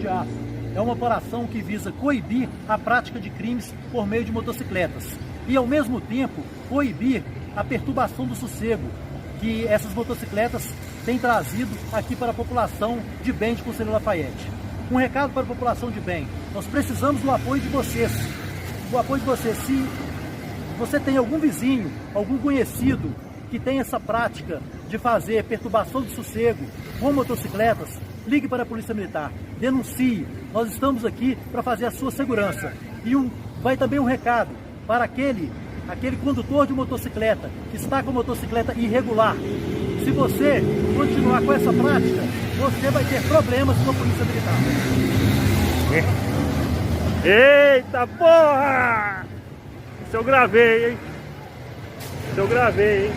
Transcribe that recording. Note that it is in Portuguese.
de Aço. É uma operação que visa coibir a prática de crimes por meio de motocicletas e, ao mesmo tempo, coibir a perturbação do sossego que essas motocicletas têm trazido aqui para a população de bem de Conselheiro Lafaiete. Um recado para a população de bem: nós precisamos do apoio de vocês. O apoio de vocês. Se você tem algum vizinho, algum conhecido que tem essa prática de fazer perturbação do sossego com motocicletas, ligue para a Polícia Militar, denuncie. Nós estamos aqui para fazer a sua segurança. E vai também um recado para aquele condutor de motocicleta que está com a motocicleta irregular. Se você continuar com essa prática, você vai ter problemas com a Polícia Militar. Eita porra! Isso eu gravei, hein? Isso eu gravei, hein?